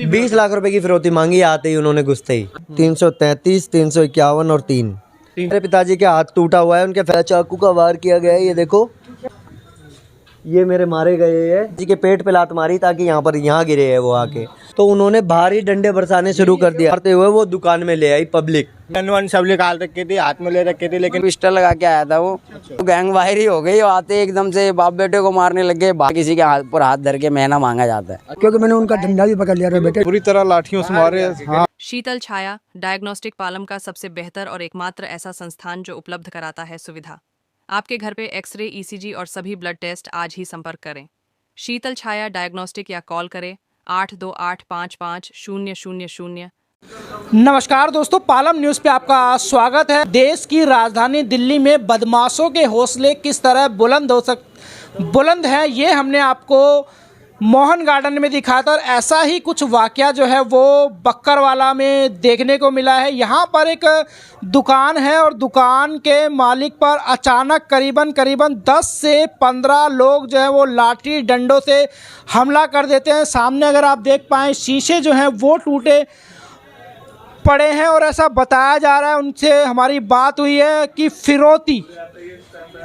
20 लाख रुपए की फिरौती मांगी, आते ही उन्होंने घुसते ही 333, 351 और 3। मेरे पिताजी के हाथ टूटा हुआ है, उनके चाकू का वार किया गया है। ये देखो, ये मेरे मारे गए हैं, जी के पेट पे लात मारी ताकि यहाँ गिरे है वो आके। तो उन्होंने भारी डंडे बरसाने शुरू कर दिया। मारते हुए वो दुकान में ले आई पब्लिक, गन सब निकाल रखी थी, हाथ में ले रखी थी, लेकिन पिस्टल लगा के आया था वो। गैंग वायरी हो गई, आते एकदम से बाप बेटे को मारने लग गए। किसी के हाथ पर हाथ धर के महीना मांगा जाता है, क्योंकि मैंने उनका डंडा भी पकड़ लिया था बेटे। पूरी तरह लाठियों से मारे। हाँ। शीतल छाया डायग्नोस्टिक पालम का सबसे बेहतर और एकमात्र ऐसा संस्थान जो उपलब्ध कराता है सुविधा। आपके घर पे एक्सरे, ईसीजी और सभी ब्लड टेस्ट आज ही संपर्क करें। शीतल छाया डायग्नोस्टिक या कॉल करें 82855000। नमस्कार दोस्तों, पालम न्यूज़ पे आपका स्वागत है। देश की राजधानी दिल्ली में बदमाशों के हौसले किस तरह बुलंद है, ये हमने आपको मोहन गार्डन में दिखाया था। और ऐसा ही कुछ वाकया जो है वो बक्करवाला में देखने को मिला है। यहाँ पर एक दुकान है और दुकान के मालिक पर अचानक करीबन 10 से 15 लोग जो है वो लाठी डंडों से हमला कर देते हैं। सामने अगर आप देख पाएँ, शीशे जो हैं वो टूटे पड़े हैं और ऐसा बताया जा रहा है, उनसे हमारी बात हुई है कि फिरौती,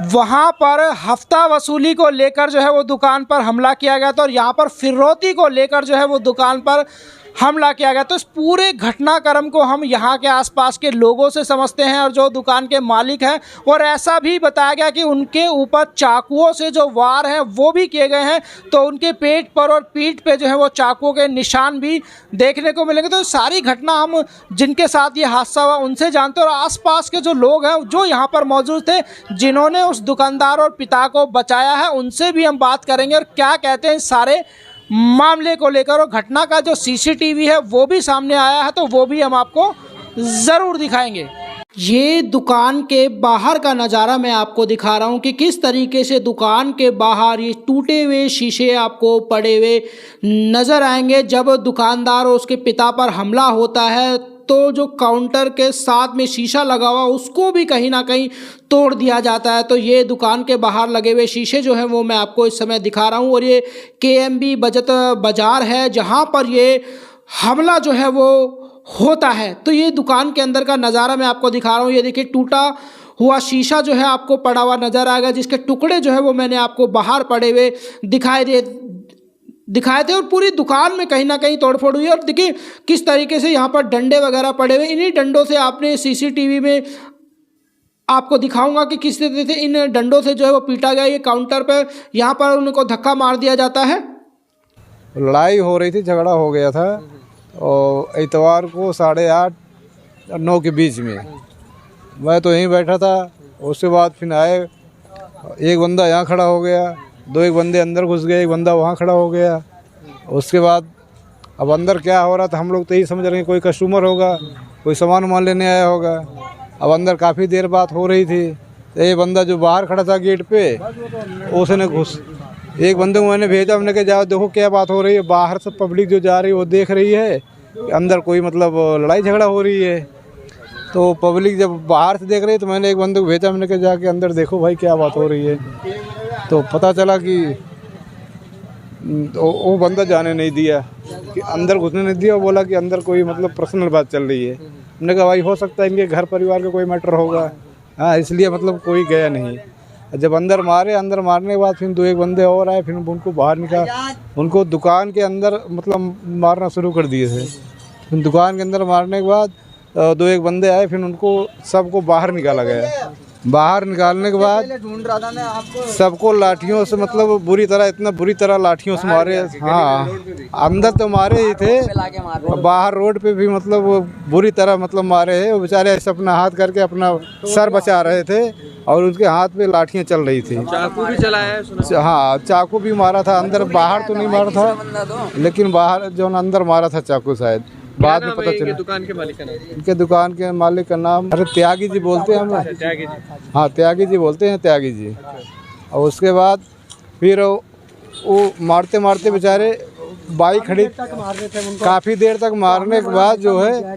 वहाँ पर हफ्ता वसूली को लेकर जो है वो दुकान पर हमला किया गया था और यहाँ पर फिरौती को लेकर जो है वो दुकान पर हमला किया गया। तो इस पूरे घटनाक्रम को हम यहाँ के आसपास के लोगों से समझते हैं और जो दुकान के मालिक हैं। और ऐसा भी बताया गया कि उनके ऊपर चाकुओं से जो वार हैं वो भी किए गए हैं, तो उनके पेट पर और पीठ पे जो है वो चाकुओं के निशान भी देखने को मिलेंगे। तो सारी घटना हम जिनके साथ ये हादसा हुआ उनसे जानते हैं और आसपास के जो लोग हैं जो यहाँ पर मौजूद थे, जिन्होंने उस दुकानदार और पिता को बचाया है, उनसे भी हम बात करेंगे और क्या कहते हैं सारे मामले को लेकर। और घटना का जो सीसीटीवी है वो भी सामने आया है, तो वो भी हम आपको ज़रूर दिखाएंगे। ये दुकान के बाहर का नज़ारा मैं आपको दिखा रहा हूँ कि किस तरीके से दुकान के बाहर ये टूटे हुए शीशे आपको पड़े हुए नज़र आएंगे। जब दुकानदार और उसके पिता पर हमला होता है तो जो काउंटर के साथ में शीशा लगा हुआ उसको भी कहीं ना कहीं तोड़ दिया जाता है। तो ये दुकान के बाहर लगे हुए शीशे जो हैं वो मैं आपको इस समय दिखा रहा हूँ। और ये KMB बचत बाज़ार है जहाँ पर ये हमला जो है वो होता है। तो ये दुकान के अंदर का नज़ारा मैं आपको दिखा रहा हूँ। ये देखिए, टूटा हुआ शीशा जो है आपको पड़ा हुआ नज़र आएगा, जिसके टुकड़े जो है वो मैंने आपको बाहर पड़े हुए दिखाए थे और पूरी दुकान में कहीं ना कहीं तोड़फोड़ हुई है। और देखिए किस तरीके से यहाँ पर डंडे वगैरह पड़े हुए, इन्हीं डंडों से आपने सीसीटीवी में आपको दिखाऊंगा कि किस तरीके से इन डंडों से जो है वो पीटा गया। ये काउंटर पर यहाँ पर उनको धक्का मार दिया जाता है। लड़ाई हो रही थी, झगड़ा हो गया था और इतवार को 8:30 और 9 के बीच में मैं तो यहीं बैठा था। उसके बाद फिर आए, एक बंदा यहाँ खड़ा हो गया, एक बंदे अंदर घुस गए, एक बंदा वहाँ खड़ा हो गया। उसके बाद अब अंदर क्या हो रहा था हम लोग तो यही समझ रहे हैं कोई कस्टमर होगा, कोई सामान लेने आया होगा। अब अंदर काफ़ी देर बात हो रही थी तो ये बंदा जो बाहर खड़ा था गेट पे, उसने एक बंदे को मैंने भेजा, हमने कहा जाओ देखो क्या बात हो रही है। बाहर से पब्लिक जो जा रही है वो देख रही है अंदर कोई मतलब लड़ाई झगड़ा हो रही है। तो पब्लिक जब बाहर से देख रही है तो मैंने एक बंदे को भेजा, हमने कहा जाके अंदर देखो भाई क्या बात हो रही है। तो पता चला कि वो बंदा जाने नहीं दिया, कि अंदर घुसने नहीं दिया। वो बोला कि अंदर कोई मतलब पर्सनल बात चल रही है। हमने कहा भाई हो सकता है इनके घर परिवार का कोई मैटर होगा, हाँ, इसलिए मतलब कोई गया नहीं। जब अंदर मारने के बाद फिर एक बंदे और आए, फिर उनको बाहर निकाला, उनको दुकान के अंदर मतलब मारना शुरू कर दिए थे। फिर दुकान के अंदर मारने के बाद एक बंदे आए, फिर उनको सबको बाहर निकाला गया। बाहर निकालने के बाद सबको लाठियों से मतलब इतना बुरी तरह लाठियों से मारे। हाँ, अंदर तो मारे ही थे, बाहर रोड पे भी मतलब बुरी तरह मतलब मारे हैं। वो बेचारे ऐसे अपना हाथ करके अपना सर बचा रहे थे और उनके हाथ पे लाठियाँ चल रही थी। चाकू भी चलाया है? हाँ, चाकू भी मारा था अंदर, बाहर तो नहीं मारा था, लेकिन बाहर जो अंदर मारा था चाकू शायद। बाद में पता चला दुकान के मालिक का नाम, इनके दुकान के मालिक का नाम अरे त्यागी जी बोलते हैं हम। हाँ, त्यागी जी बोलते हैं, त्यागी जी। और उसके बाद फिर वो मारते मारते बेचारे बाइक खड़ी काफ़ी देर तक मारने के बाद जो है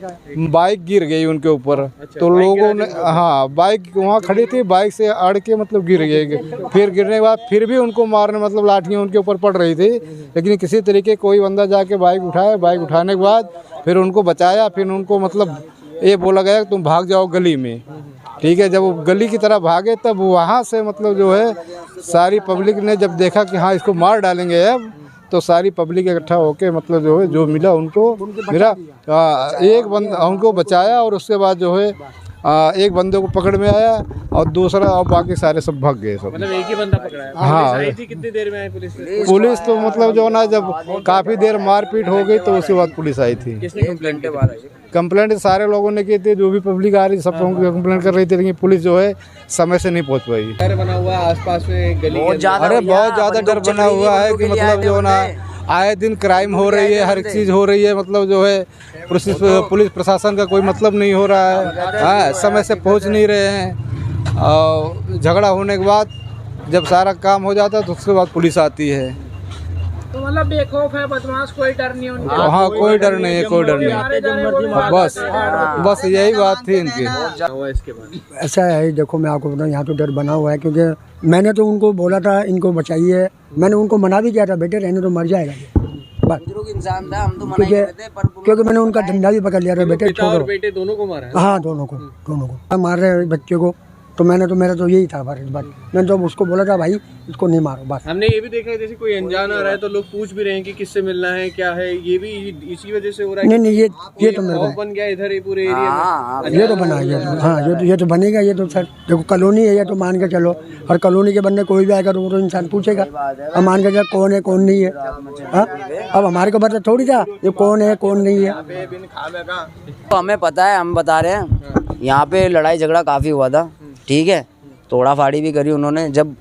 बाइक गिर गई उनके ऊपर। तो लोगों ने, हाँ, बाइक वहाँ खड़ी थी, बाइक से अड़ के मतलब गिर गई। फिर गिरने के बाद फिर भी उनको मारने मतलब लाठियाँ उनके ऊपर पड़ रही थी, लेकिन किसी तरीके कोई बंदा जाके बाइक उठाया। बाइक उठाने के बाद फिर उनको बचाया। फिर उनको मतलब ये बोला गया कि तुम भाग जाओ गली में, ठीक है। जब वो गली की तरफ भागे तब वहाँ से मतलब जो है सारी पब्लिक ने जब देखा कि हाँ इसको मार डालेंगे अब, तो सारी पब्लिक इकट्ठा होके मतलब जो है जो मिला उनको मिला, एक बंदा उनको बचाया। और उसके बाद जो है एक बंदे को पकड़ में आया और दूसरा और बाकी सारे सब भाग गए सब। मतलब एक ही बंदा पकड़ा है। हाँ, आई थी कितनी देर में आई पुलिस? पुलिस तो मतलब जो ना जब काफ़ी देर मारपीट हो गई तो उसके बाद पुलिस आई थी। किसने कंप्लेंट के बाद आई? कंप्लेंट सारे लोगों ने की थी, जो भी पब्लिक आ रही सब कंप्लेंट कर रही थी, लेकिन पुलिस जो है समय से नहीं पहुंच पाई। डर बना हुआ है आसपास में गली के अंदर। अरे बहुत ज़्यादा डर बना हुआ है कि मतलब जो ना आए दिन क्राइम हो रही है, हर चीज़ हो रही है। मतलब जो है पुलिस प्रशासन का कोई मतलब नहीं हो रहा है, हाँ, समय से पहुंच नहीं रहे हैं। और झगड़ा होने के बाद जब सारा काम हो जाता है तो उसके बाद पुलिस आती है। तो मतलब बेखौफ है बदमाश, कोई डर नहीं उनका। हाँ, कोई डर नहीं है, कोई डर नहीं। बस यही बात थी इनकी। इसके बाद ऐसा है, देखो मैं आपको बताऊँ, यहाँ तो डर बना हुआ है, क्योंकि मैंने तो उनको बोला था इनको बचाइए। मैंने उनको मना भी किया था, बेटे रहने तो मर जाएगा बस, इंसान था, हम तो मना ही कर रहे थे, पर क्योंकि मैंने उनका डंडा भी पकड़ लिया था, बेटे पिता और छोड़ो। बेटे दोनों को मारा है? हाँ, दोनों को मार रहे हैं बच्चे को। तो मेरा तो यही था बस। मैंने तो उसको बोला था भाई इसको नहीं मारो बस। हमने ये भी देखा है जैसे कोई अनजान आ रहा है तो लोग पूछ भी रहे हैं कि किससे मिलना है, क्या है, ये भी इसी वजह से हो रहा है। नहीं, ये तो मेरे खौफ बन गया इधर ही पूरे एरिया में। ये तो बना, ये तो बनेगा। ये तो सर देखो कॉलोनी है, ये तो मान के चलो, और कॉलोनी के बंदे कोई भी आएगा तो वो तो इंसान पूछेगा। अब मान के चलो कौन है कौन नहीं है, हाँ? अब हमारे को पता थोड़ी था ये कौन है कौन नहीं है। तो हमें पता है, हम बता रहे हैं। यहाँ पे लड़ाई झगड़ा काफ़ी हुआ था, ठीक है, तोड़ा फाड़ी भी करी उन्होंने। जब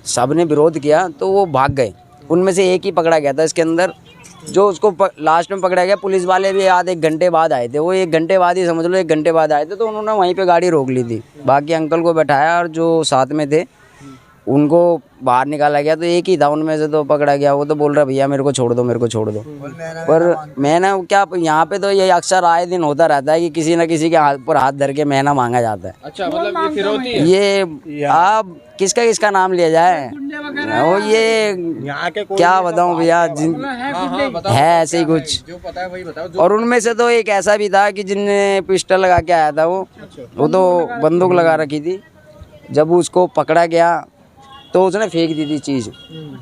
सब ने विरोध किया तो वो भाग गए। उनमें से एक ही पकड़ा गया था इसके अंदर, जो उसको लास्ट में पकड़ा गया। पुलिस वाले भी आधे एक घंटे बाद आए थे, वो 1 घंटे बाद ही समझ लो, 1 घंटे बाद आए थे। तो उन्होंने वहीं पे गाड़ी रोक ली थी, बाकी अंकल को बैठाया और जो साथ में थे उनको बाहर निकाला गया। तो एक ही था उनमें से तो पकड़ा गया। वो तो बोल रहा भैया मेरे को छोड़ दो, मेरे को छोड़ दो। पर मैंने क्या, यहाँ पे तो ये अक्सर आए दिन होता रहता है कि किसी न किसी के हाथ पर हाथ धर के महीना मांगा जाता है। अच्छा, मतलब ये फिरौती है? ये आप किसका नाम लिया जाए, वो ये क्या बताऊं भैया, है ऐसे ही कुछ। जो पता है वही बताओ। और उनमें से तो एक ऐसा भी था कि जिनने पिस्टल लगा के आया था, वो तो बंदूक लगा रखी थी। जब उसको पकड़ा गया तो उसने फेंक दी थी चीज़।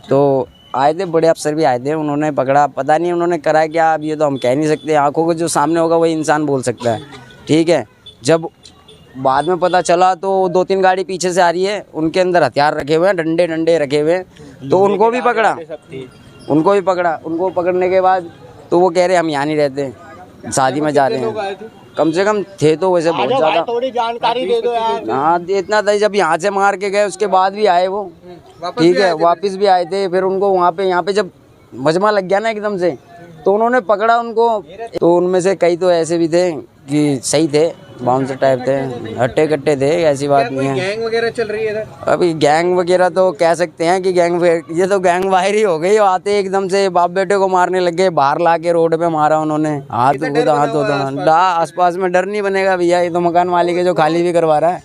तो आए थे बड़े अफसर भी आए थे, उन्होंने पकड़ा, पता नहीं उन्होंने करा क्या, अब ये तो हम कह नहीं सकते। आंखों को जो सामने होगा वही इंसान बोल सकता है, ठीक है। जब बाद में पता चला तो 2-3 गाड़ी पीछे से आ रही है, उनके अंदर हथियार रखे हुए हैं, डंडे रखे हुए हैं। तो उनको भी पकड़ा। उनको पकड़ने के बाद तो वो कह रहे हम यहाँ नहीं रहते, शादी में जा रहे हैं। कम से कम थे तो वैसे बहुत ज़्यादा। थोड़ी जानकारी दे दो यार। हाँ, इतना था। जब यहाँ से मार के गए उसके बाद भी आए वो, ठीक है, वापस भी आए थे। फिर उनको यहाँ पे जब मजमा लग गया ना एकदम से, तो उन्होंने पकड़ा उनको। तो उनमें से कई तो ऐसे भी थे कि सही थे, बाउंसर टाइप थे, हट्टे कट्टे थे, ऐसी बात नहीं है। गैंग वगैरह चल रही है इधर? अभी गैंग वगैरह तो कह सकते हैं कि ये तो गैंग वायर ही हो गई। आते एकदम से बाप बेटे को मारने लग गए, बाहर ला के रोड पे मारा उन्होंने। हाथ होता आसपास में डर नहीं बनेगा भैया, ये तो मकान मालिक है जो खाली भी करवा रहा है,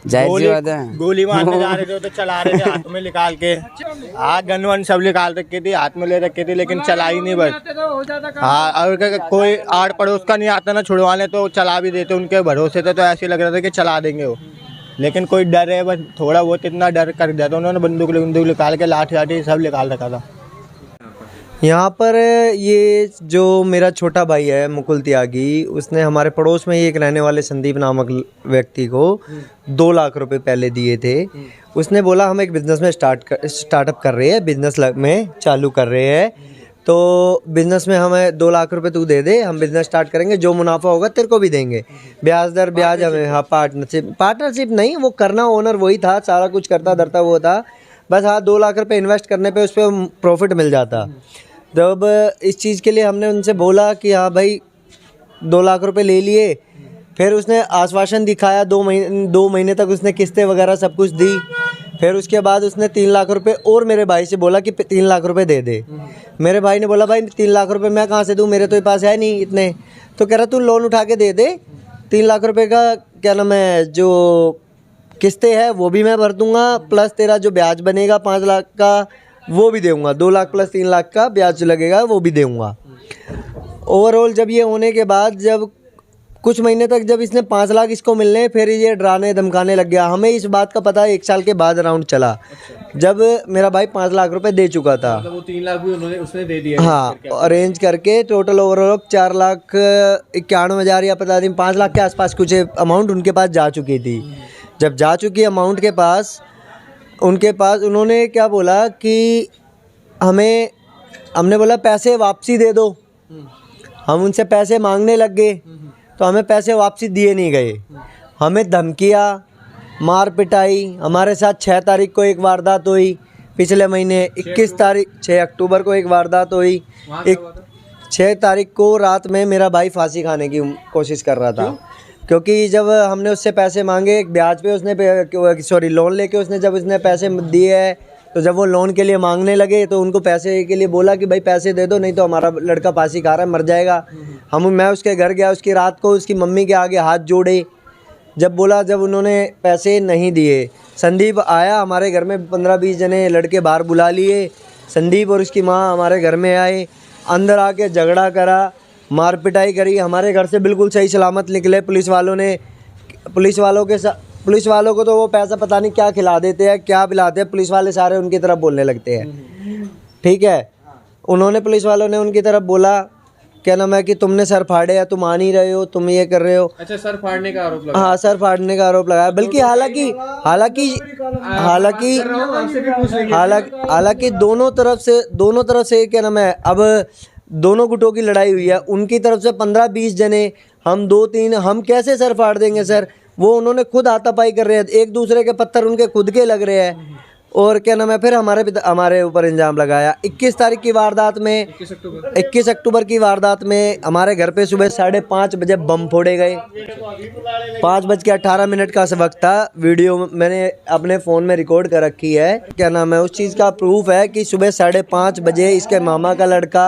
जाहिर सी बात है। गोली मारने जा रहे थे तो चला रहे थे हाथ में निकाल के, गन वन सब निकाल रखे थे, हाथ में ले रखे थे, लेकिन चला ही नहीं बस। हाँ, और कोई आड़ पड़ोस का नहीं आता ना छुड़वाने तो चला भी देते, उनके भरोसे थे। तो ऐसे लग रहा था कि चला देंगे वो, लेकिन कोई डर है बस, थोड़ा बहुत इतना डर कर दिया था उन्होंने। बंदूक निकाल के लाठी सब निकाल रखा था। यहाँ पर ये जो मेरा छोटा भाई है मुकुल त्यागी, उसने हमारे पड़ोस में ही एक रहने वाले संदीप नामक व्यक्ति को 2 लाख रुपए पहले दिए थे। उसने बोला हम एक बिज़नेस में स्टार्टअप कर रहे हैं, बिज़नेस में चालू कर रहे हैं, तो बिज़नेस में हमें 2 लाख रुपए तू दे दे, हम बिज़नेस स्टार्ट करेंगे, जो मुनाफा होगा तेरे को भी देंगे, ब्याज हमें। हाँ, पार्टनरशिप नहीं, वो करना ओनर वही था, सारा कुछ करता धरता वो था, बस। हाँ, 2 लाख रुपए इन्वेस्ट करने पे उस पर प्रॉफिट मिल जाता। जब इस चीज़ के लिए हमने उनसे बोला कि हाँ भाई 2 लाख रुपए ले लिए, फिर उसने आश्वासन दिखाया, 2 महीने तक उसने किस्तें वगैरह सब कुछ दी। फिर उसके बाद उसने 3 लाख रुपए और मेरे भाई से बोला कि 3 लाख रुपए दे दे। मेरे भाई ने बोला भाई 3 लाख रुपए मैं कहाँ से दूँ, मेरे तो पास है नहीं इतने। तो कह रहा तू लोन उठा के दे दे, 3 लाख रुपए का क्या नाम है जो किस्तें है वो भी मैं भर दूंगा, प्लस तेरा जो ब्याज बनेगा 5 लाख का वो भी दूंगा, 2 लाख प्लस 3 लाख का ब्याज लगेगा वो भी दूंगा। ओवरऑल जब ये होने के बाद जब कुछ महीने तक जब इसने 5 लाख इसको मिलने, फिर ये डराने धमकाने लग गया। हमें इस बात का पता 1 साल के बाद राउंड चला जब मेरा भाई 5 लाख रुपए दे चुका था। मतलब वो 3 लाख भी उसने दे दिया। हाँ, अरेंज करके टोटल ओवरऑल 4,91,000 या पता नहीं 5 लाख के आसपास कुछ अमाउंट उनके पास जा चुकी थी। जब जा चुकी अमाउंट के पास उनके पास उन्होंने क्या बोला कि हमने बोला पैसे वापसी दे दो। हम उनसे पैसे मांगने लग गए तो हमें पैसे वापसी दिए नहीं गए। हमें धमकियाँ, मार पिटाई। हमारे साथ 6 तारीख को एक वारदात हुई, पिछले महीने 6 अक्टूबर को एक वारदात हुई। 6 तारीख को रात में मेरा भाई फांसी खाने की कोशिश कर रहा था। क्योंकि जब हमने उससे पैसे मांगे ब्याज पे उसने लोन लेके उसने जब उसने पैसे दिए है तो जब वो लोन के लिए मांगने लगे तो उनको पैसे के लिए बोला कि भाई पैसे दे दो नहीं तो हमारा लड़का फांसी खा रहा है, मर जाएगा। मैं उसके घर गया, उसकी रात को उसकी मम्मी के आगे हाथ जोड़े। जब उन्होंने पैसे नहीं दिए, संदीप आया हमारे घर में, 15-20 जने लड़के बाहर बुला लिए। संदीप और उसकी माँ हमारे घर में आए, अंदर आके झगड़ा करा, मार पिटाई करी। हमारे घर से बिल्कुल सही सलामत निकले। पुलिस वालों को तो वो पैसा पता नहीं क्या खिला देते हैं, क्या पिलाते हैं। पुलिस वाले सारे उनकी तरफ बोलने लगते हैं, ठीक है। पुलिस वालों ने उनकी तरफ बोला क्या नाम है कि तुमने सर फाड़े हैं, तुम आ नहीं रहे हो, तुम ये कर रहे हो। अच्छा, सर फाड़ने का आरोप लगा। हाँ, सर फाड़ने का आरोप लगाया। बल्कि हालांकि दोनों तरफ से क्या नाम है, अब दोनों गुटों की लड़ाई हुई है। उनकी तरफ से 15-20 जने, हम 2-3, हम कैसे सर फाड़ देंगे सर। वो उन्होंने खुद हाथापाई कर रहे हैं, एक दूसरे के पत्थर उनके खुद के लग रहे हैं। और क्या नाम है, फिर हमारे ऊपर इल्ज़ाम लगाया। 21 तारीख की वारदात में 21 अक्टूबर की वारदात में हमारे घर पे सुबह 5:30 बजे बम फोड़े गए। 5:18 का वक्त था। वीडियो मैंने अपने फ़ोन में रिकॉर्ड कर रखी है। क्या नाम है, उस चीज़ का प्रूफ है कि सुबह 5:30 बजे इसके मामा का लड़का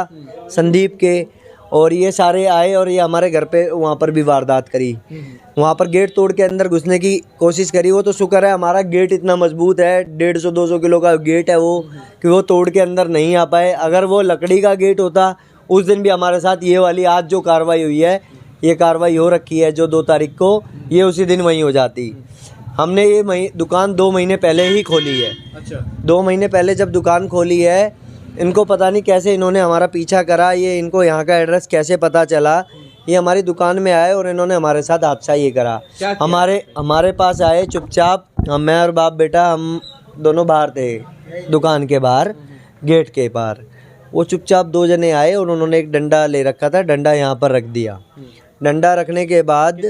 संदीप के और ये सारे आए और ये हमारे घर पे वहाँ पर भी वारदात करी। वहाँ पर गेट तोड़ के अंदर घुसने की कोशिश करी। वो तो शुक्र है हमारा गेट इतना मजबूत है, 150-200 किलो का गेट है वो, कि वो तोड़ के अंदर नहीं आ पाए। अगर वो लकड़ी का गेट होता, उस दिन भी हमारे साथ ये वाली आज जो कार्रवाई हुई है, ये कार्रवाई हो रखी है जो 2 तारीख को, ये उसी दिन वहीं हो जाती। हमने ये दुकान 2 महीने पहले ही खोली है। अच्छा, 2 महीने पहले जब दुकान खोली है, इनको पता नहीं कैसे इन्होंने हमारा पीछा करा, ये इनको यहाँ का एड्रेस कैसे पता चला। ये हमारी दुकान में आए और इन्होंने हमारे साथ हादसा ये करा। हमारे पास आए चुपचाप, मैं और बाप बेटा हम दोनों बाहर थे, दुकान के बाहर, गेट के पार। वो चुपचाप 2 जने आए और उन्होंने एक डंडा ले रखा था, डंडा यहाँ पर रख दिया। डंडा रखने के बाद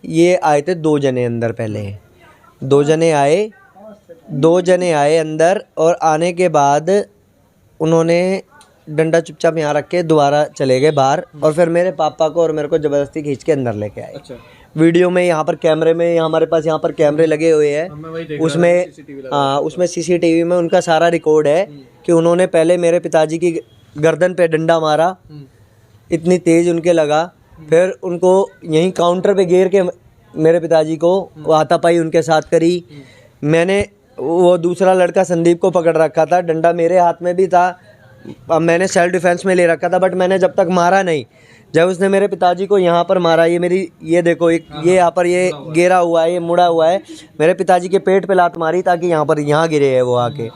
ये आए थे 2 जने अंदर। पहले 2 जने आए अंदर और आने के बाद उन्होंने डंडा चुपचाप यहाँ रख के दोबारा चले गए बाहर और फिर मेरे पापा को और मेरे को ज़बरदस्ती खींच के अंदर लेके आए। अच्छा। वीडियो में यहाँ पर कैमरे में, हमारे पास यहाँ पर कैमरे लगे हुए हैं, उसमें सीसीटीवी में उनका सारा रिकॉर्ड है कि उन्होंने पहले मेरे पिताजी की गर्दन पे डंडा मारा, इतनी तेज़ उनके लगा। फिर उनको यहीं काउंटर पे घेर के मेरे पिताजी को हाथापाई उनके साथ करी। मैंने वो दूसरा लड़का संदीप को पकड़ रखा था, डंडा मेरे हाथ में भी था। अब मैंने सेल्फ डिफेंस में ले रखा था, बट मैंने जब तक मारा नहीं। जब उसने मेरे पिताजी को यहाँ पर मारा, ये देखो, ये यहाँ पर ये गिरा हुआ है, ये मुड़ा हुआ है, मेरे पिताजी के पेट पे लात मारी ताकि यहाँ गिरे है वो आके।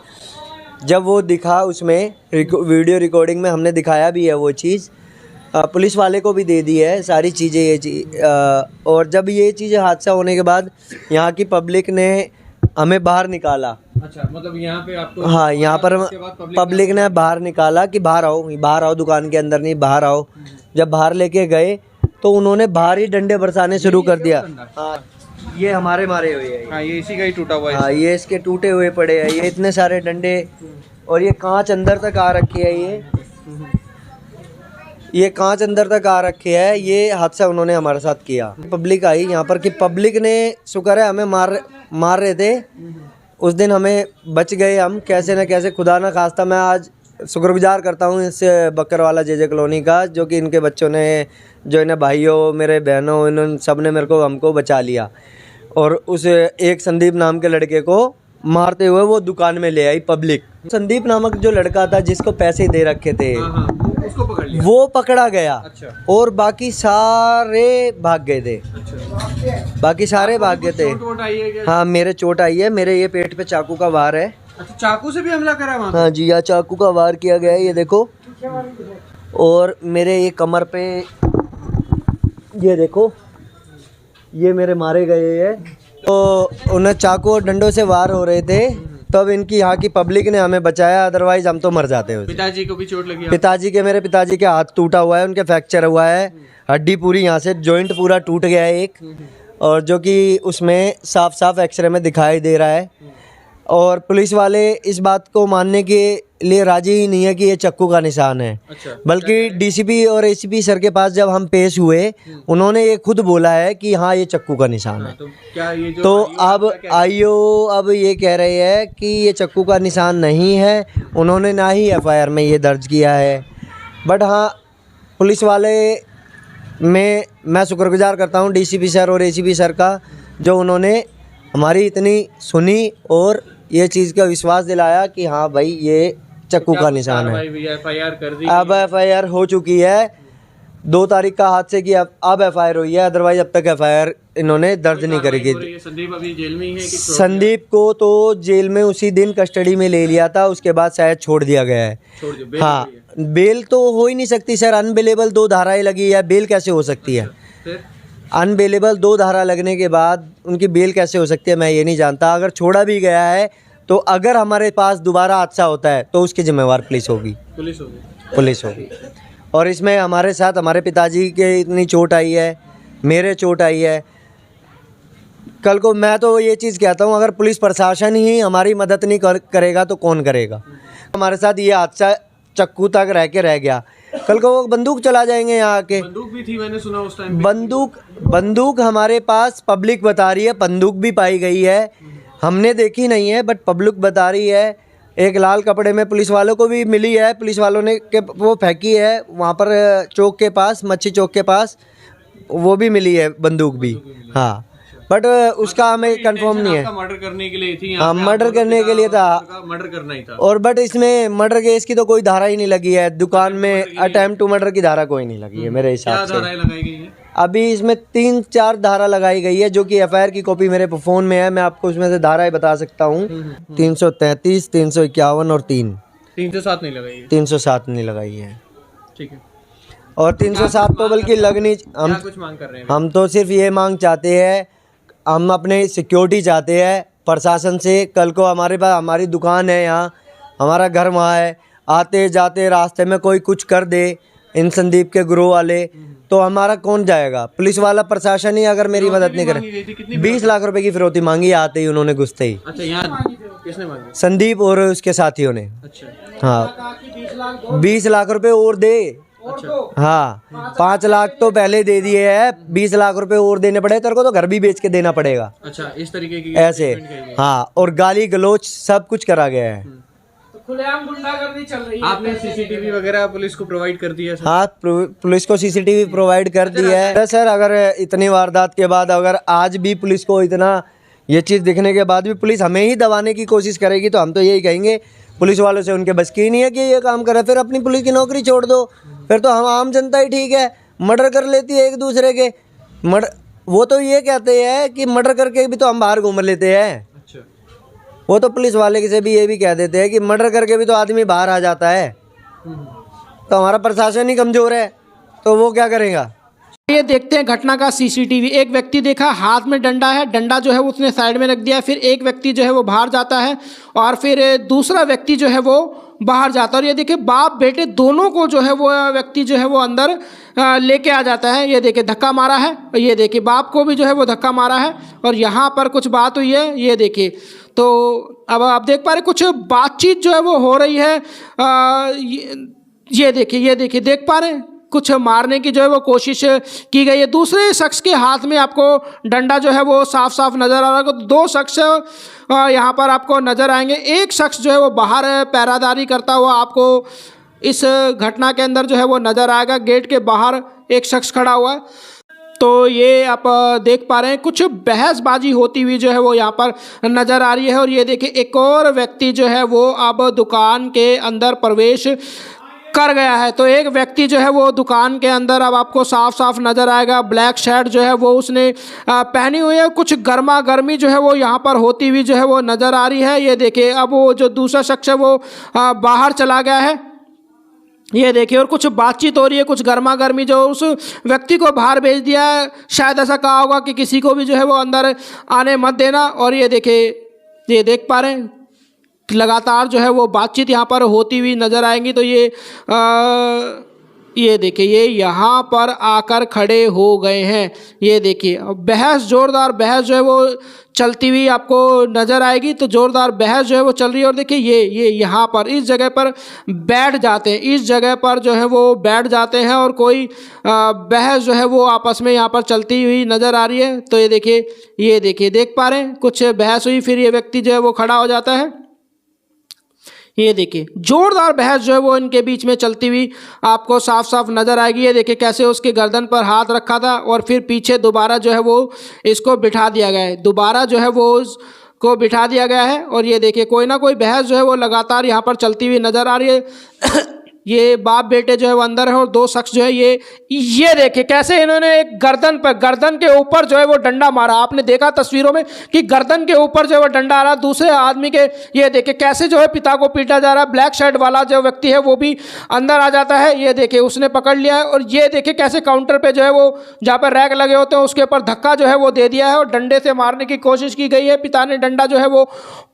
जब वो दिखा, उसमें वीडियो रिकॉर्डिंग में हमने दिखाया भी है वो चीज़, पुलिस वाले को भी दे दी है सारी चीज़ें और जब ये चीज़ हादसा होने के बाद यहाँ की पब्लिक ने हमें बाहर निकाला। अच्छा, मतलब यहाँ पे आपको? हाँ, यहाँ पर पब्लिक ने बाहर निकाला कि बाहर आओ, दुकान के अंदर नहीं, बाहर आओ। जब बाहर लेके गए तो उन्होंने बाहर ही डंडे बरसाने शुरू कर दिया। हाँ, ये हमारे मारे हुए हैं। हाँ, ये इसी का ही टूटा हुआ है। हाँ, ये इसके टूटे हुए पड़े हैं, ये इतने सारे डंडे और ये कांच अंदर तक आ रखी है। ये कांच अंदर तक आ रखे है। ये हादसा उन्होंने हमारे साथ किया। पब्लिक आई यहाँ पर कि पब्लिक ने, शुक्र है हमें मार रहे थे, उस दिन हमें बच गए हम कैसे न कैसे, खुदा ना खास्ता। मैं आज शुक्रगुजार करता हूँ इस बकरवाला जे कॉलोनी का, जो कि इनके बच्चों ने, जो इन्हें भाइयों, मेरे बहनों, इन्होंने सब ने मेरे को, हमको बचा लिया। और उस एक संदीप नाम के लड़के को मारते हुए वो दुकान में ले आई पब्लिक। संदीप नामक जो लड़का था जिसको पैसे दे रखे थे, उसको पकड़ लिया, वो पकड़ा गया। अच्छा। और बाकी सारे भाग गए थे। अच्छा। बाकी सारे भाग गए थे। चोट आई है क्या? हाँ, मेरे चोट आई है, मेरे ये पेट पे चाकू का वार है। अच्छा, चाकू से भी हमला करा वहाँ? हाँ जी, यहाँ चाकू का वार किया गया है, ये देखो। और मेरे ये कमर पे, ये देखो, ये मेरे मारे गए हैं। तो उन्हें चाकू और डंडों से वार हो रहे थे, तब इनकी यहाँ की पब्लिक ने हमें बचाया, अदरवाइज हम तो मर जाते हैं। पिताजी को भी चोट लगी? मेरे पिताजी के हाथ टूटा हुआ है, उनके फ्रैक्चर हुआ है, हड्डी पूरी यहाँ से जॉइंट पूरा टूट गया है एक, और जो कि उसमें साफ साफ एक्सरे में दिखाई दे रहा है। और पुलिस वाले इस बात को मानने के लिए राजी ही नहीं है कि ये चक्कू का निशान है। अच्छा। बल्कि डीसीपी और एसीपी सर के पास जब हम पेश हुए, उन्होंने ये खुद बोला है कि हाँ, ये चक्कू का निशान है। तो क्या ये जो तो अब आईओ अब ये कह रहे हैं कि ये चक्कू का निशान नहीं है। उन्होंने ना ही एफआईआर में ये दर्ज किया है। बट हाँ, पुलिस वाले में मैं शुक्रगुजार करता हूँ डीसीपी सर और एसीपी सर का, जो उन्होंने हमारी इतनी सुनी और ये चीज़ का विश्वास दिलाया कि हाँ भाई, ये चक्कू का निशान है। एफआईआर कर दी? अब एफआईआर हो चुकी है 2 तारीख का हादसे की, अब एफआईआर हुई है, अदरवाइज अब तक एफआईआर इन्होंने दर्ज नहीं करेगी। संदीप अभी जेल में ही है कि संदीप को तो जेल में उसी दिन कस्टडी में ले लिया था, उसके बाद शायद छोड़ दिया गया है। छोड़ दिया? हाँ, बेल तो हो ही नहीं सकती सर, अनबेलेबल 2 धाराएं लगी है, बेल कैसे हो सकती है? फिर अनबेलेबल 2 धारा लगने के बाद उनकी बेल कैसे हो सकती है, मैं ये नहीं जानता। अगर छोड़ा भी गया है तो अगर हमारे पास दोबारा हादसा होता है तो उसकी जिम्मेवार पुलिस होगी। पुलिस होगी। और इसमें हमारे साथ हमारे पिताजी के इतनी चोट आई है, मेरे चोट आई है। कल को मैं तो ये चीज़ कहता हूँ, अगर पुलिस प्रशासन ही हमारी मदद नहीं करेगा तो कौन करेगा? हमारे साथ ये हादसा चक्कू तक रह गया, कल को वो बंदूक चला जाएंगे यहाँ आके। बंदूक भी थी, मैंने सुना उस टाइम। बंदूक हमारे पास पब्लिक बता रही है, बंदूक भी पाई गई है, हमने देखी नहीं है, बट पब्लिक बता रही है। एक लाल कपड़े में पुलिस वालों को भी मिली है, पुलिस वालों ने वो फेंकी है वहाँ पर चौक के पास, मच्छी चौक के पास, वो भी मिली है बंदूक भी। हाँ, बट उसका हमें कंफर्म नहीं है। मर्डर करने के लिए थी? हाँ, मर्डर करने के लिए था, मर्डर करना ही था। और बट इसमें मर्डर केस की तो कोई धारा ही नहीं लगी है। दुकान में अटेम्प्ट टू मर्डर की धारा कोई नहीं लगी है मेरे हिसाब से। धाराएं लगाई गई हैं? अभी इसमें 3-4 धारा लगाई गई है, जो कि एफआईआर की कॉपी मेरे फ़ोन में है। मैं आपको उसमें से धाराएं बता सकता हूँ। 333, 351 और 3। 307 नहीं लगाई है? 307 नहीं लगाई है। ठीक है। और 307 तो बल्कि लगनी, हम कुछ मांग कर रहे हैं? हम तो सिर्फ ये मांग चाहते हैं, हम अपने सिक्योरिटी चाहते हैं प्रशासन से। कल को हमारे पास, हमारी दुकान है यहाँ, हमारा घर वहाँ है, आते जाते रास्ते में कोई कुछ कर दे इन संदीप के ग्रोह वाले, तो हमारा कौन जाएगा? पुलिस वाला प्रशासन ही अगर मेरी मदद नहीं करे। 20 लाख रुपए की फिरौती मांगी आते ही उन्होंने, घुसते ही। अच्छा, यहाँ किसने मांगी? संदीप और उसके साथियों ने। अच्छा। हाँ, 20 लाख रुपए और दे। हाँ, 5 लाख तो पहले दे दिए हैं, 20 लाख रुपए और देने पड़े, तेरे को तो घर भी बेच के देना पड़ेगा। अच्छा, इस तरीके की ऐसे। हाँ, और गाली गलोच सब कुछ करा गया है। खुलेआम गुंडागर्दी चल रही है। आपने सीसीटीवी वगैरह पुलिस को प्रोवाइड कर दिया? हाँ, पुलिस को सीसीटीवी प्रोवाइड कर दी है सर। अगर इतनी वारदात के बाद अगर आज भी पुलिस को इतना ये चीज़ दिखने के बाद भी पुलिस हमें ही दबाने की कोशिश करेगी, तो हम तो यही कहेंगे, पुलिस वालों से उनके बस की नहीं है कि ये काम करे, फिर अपनी पुलिस की नौकरी छोड़ दो। फिर तो हम आम जनता ही ठीक है, मर्डर कर लेती है एक दूसरे के। वो तो ये कहते हैं कि मर्डर करके भी तो हम बाहर घूम लेते हैं। वो तो पुलिस वाले से भी ये भी कह देते हैं कि मर्डर करके भी तो आदमी बाहर आ जाता है। तो हमारा प्रशासन ही कमज़ोर है, तो वो क्या करेगा? ये देखते हैं घटना का सीसीटीवी। एक व्यक्ति देखा, हाथ में डंडा है, डंडा जो है उसने साइड में रख दिया, फिर एक व्यक्ति जो है वो बाहर जाता है और फिर दूसरा व्यक्ति जो है वो बाहर जाता है। और ये देखिए, बाप बेटे दोनों को जो है वो व्यक्ति जो है वो अंदर लेके आ जाता है। ये देखिए, धक्का मारा है, ये देखिए बाप को भी जो है वो धक्का मारा है, और यहाँ पर कुछ बात हुई है, ये देखिए। तो अब आप देख पा रहे कुछ बातचीत जो है वो हो रही है। ये देखिए, देख पा रहे हैं, कुछ मारने की जो है वो कोशिश की गई है। दूसरे शख्स के हाथ में आपको डंडा जो है वो साफ साफ नज़र आ रहा है। तो दो शख्स यहाँ पर आपको नज़र आएंगे। एक शख्स जो है वो बाहर पहरादारी करता हुआ आपको इस घटना के अंदर जो है वो नज़र आएगा। गेट के बाहर एक शख्स खड़ा हुआ है। तो ये आप देख पा रहे हैं कुछ बहसबाजी होती हुई जो है वो यहाँ पर नज़र आ रही है। और ये देखिए एक और व्यक्ति जो है वो अब दुकान के अंदर प्रवेश कर गया है। तो एक व्यक्ति जो है वो दुकान के अंदर अब आपको साफ साफ नज़र आएगा। ब्लैक शर्ट जो है वो उसने पहनी हुई है। कुछ गर्मा गर्मी जो है वो यहाँ पर होती हुई जो है वो नज़र आ रही है। ये देखिए अब वो जो दूसरा शख्स है वो बाहर चला गया है। ये देखिए और कुछ बातचीत हो रही है, कुछ गर्मा गर्मी जो उस व्यक्ति को बाहर भेज दिया है। शायद ऐसा कहा होगा कि किसी को भी जो है वो अंदर आने मत देना। और ये देखिए ये देख पा रहे हैं लगातार जो है वो बातचीत यहाँ पर होती हुई नज़र आएंगी। तो ये देखिए ये यहाँ पर आकर खड़े हो गए हैं। ये देखिए बहस, जोरदार बहस जो है वो चलती हुई आपको नज़र आएगी। तो जोरदार बहस जो है वो चल रही है। और देखिए ये यहाँ पर इस जगह पर बैठ जाते हैं, इस जगह पर जो है वो बैठ जाते हैं और कोई बहस जो है वो आपस में यहाँ पर चलती हुई नज़र आ रही है। तो ये देखिए देख पा रहे हैं कुछ बहस हुई, फिर ये व्यक्ति जो है वो खड़ा हो जाता है। ये देखिए जोरदार बहस जो है वो इनके बीच में चलती हुई आपको साफ साफ नज़र आएगी। ये देखिए कैसे उसके गर्दन पर हाथ रखा था और फिर पीछे दोबारा जो है वो इसको बिठा दिया गया है, दोबारा जो है वो उसको बिठा दिया गया है। और ये देखिए कोई ना कोई बहस जो है वो लगातार यहाँ पर चलती हुई नज़र आ रही है। ये बाप बेटे जो है वो अंदर है और दो शख्स जो है ये देखिए कैसे इन्होंने एक गर्दन के ऊपर जो है वो डंडा मारा। आपने देखा तस्वीरों में कि गर्दन के ऊपर जो है वो डंडा आ रहा, दूसरे आदमी के ये देखिए कैसे जो है पिता को पीटा जा रहा है। ब्लैक शर्ट वाला जो व्यक्ति है वो भी अंदर आ जाता है। ये देखिए उसने पकड़ लिया है और ये देखिए कैसे काउंटर पे जो है वो जहाँ पर रैक लगे होते हैं उसके ऊपर धक्का जो है वो दे दिया है और डंडे से मारने की कोशिश की गई है। पिता ने डंडा जो है वो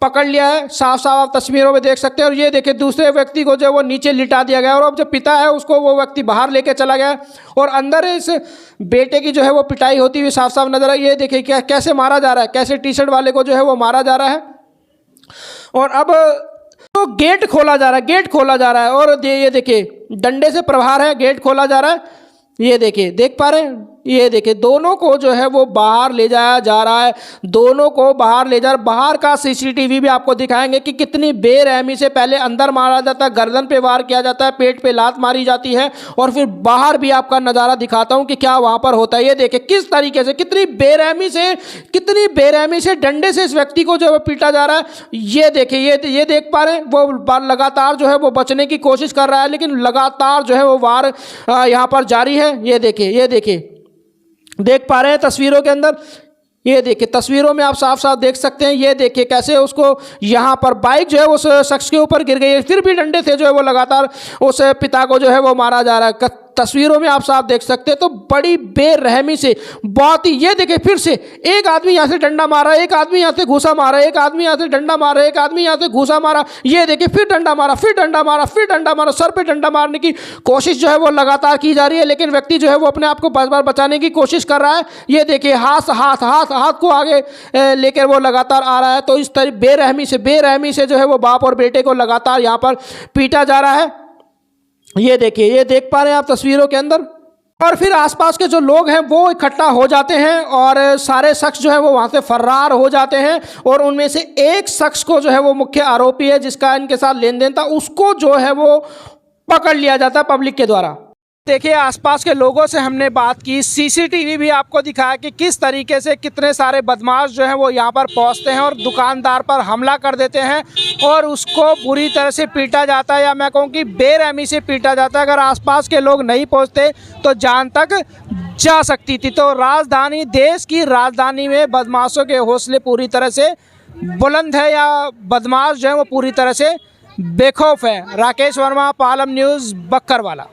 पकड़ लिया है, साफ साफ आप तस्वीरों में देख सकते हैं। और ये देखिए दूसरे व्यक्ति को जो है वो नीचे लिटा दिया गया और अब जो पिता है उसको वो व्यक्ति बाहर लेके चला गया और अंदर इस बेटे की जो है वो पिटाई होती हुई साफ साफ नजर आई। ये देखिए क्या कैसे मारा जा रहा है, कैसे टी शर्ट वाले को जो है वो मारा जा रहा है। और अब तो गेट खोला जा रहा है और ये देखिए डंडे से प्रहार है, गेट खोला जा रहा है। ये देखिए देख पा रहे हैं, ये देखिए दोनों को जो है वो बाहर ले जाया जा रहा है, दोनों को बाहर ले जा। बाहर का सीसीटीवी भी आपको दिखाएंगे कि कितनी बेरहमी से पहले अंदर मारा जाता है, गर्दन पे वार किया जाता है, पेट पे लात मारी जाती है और फिर बाहर भी आपका नज़ारा दिखाता हूं कि क्या वहां पर होता है। ये देखिए किस तरीके से कितनी बेरहमी से डंडे से इस व्यक्ति को जो है पीटा जा रहा है। ये देखिए ये देख पा रहे हैं वो लगातार जो है वो बचने की कोशिश कर रहा है लेकिन लगातार जो है वो वार यहाँ पर जारी है। ये देखिए देख पा रहे हैं तस्वीरों के अंदर, ये देखिए तस्वीरों में आप साफ साफ देख सकते हैं। ये देखिए कैसे उसको यहाँ पर बाइक जो है उस शख्स के ऊपर गिर गई है, फिर भी डंडे से जो है वो लगातार उस पिता को जो है वो मारा जा रहा है। तस्वीरों में आप साफ देख सकते हैं। तो बड़ी बेरहमी से बहुत ही, ये देखिए फिर से एक आदमी यहाँ से डंडा मारा, एक आदमी यहाँ से घूसा मारा, एक आदमी यहाँ से डंडा मारा, एक आदमी यहाँ से घूसा मारा। ये देखिए फिर डंडा मारा, फिर डंडा मारा, फिर डंडा मारा, सर पे डंडा मारने की कोशिश जो है वो लगातार की जा रही है लेकिन व्यक्ति जो है वो अपने आप को बार बार बचाने की कोशिश कर रहा है। ये देखिए हाथ को आगे लेकर वो लगातार आ रहा है। तो इस तरह बेरहमी से जो है वो बाप और बेटे को लगातार यहाँ पर पीटा जा रहा है। ये देखिए ये देख पा रहे हैं आप तस्वीरों के अंदर। और फिर आसपास के जो लोग हैं वो इकट्ठा हो जाते हैं और सारे शख्स जो है वो वहाँ से फरार हो जाते हैं और उनमें से एक शख्स को जो है वो मुख्य आरोपी है जिसका इनके साथ लेन देन था, उसको जो है वो पकड़ लिया जाता है पब्लिक के द्वारा। देखिए आसपास के लोगों से हमने बात की, सीसीटीवी भी आपको दिखाया कि किस तरीके से कितने सारे बदमाश जो हैं वो यहाँ पर पहुँचते हैं और दुकानदार पर हमला कर देते हैं और उसको बुरी तरह से पीटा जाता है या मैं कहूँ कि बेरहमी से पीटा जाता है। अगर आसपास के लोग नहीं पहुँचते तो जान तक जा सकती थी। तो राजधानी, देश की राजधानी में बदमाशों के हौसले पूरी तरह से बुलंद है या बदमाश जो है वो पूरी तरह से बेखौफ है। राकेश वर्मा, पालम न्यूज़, बक्करवाला।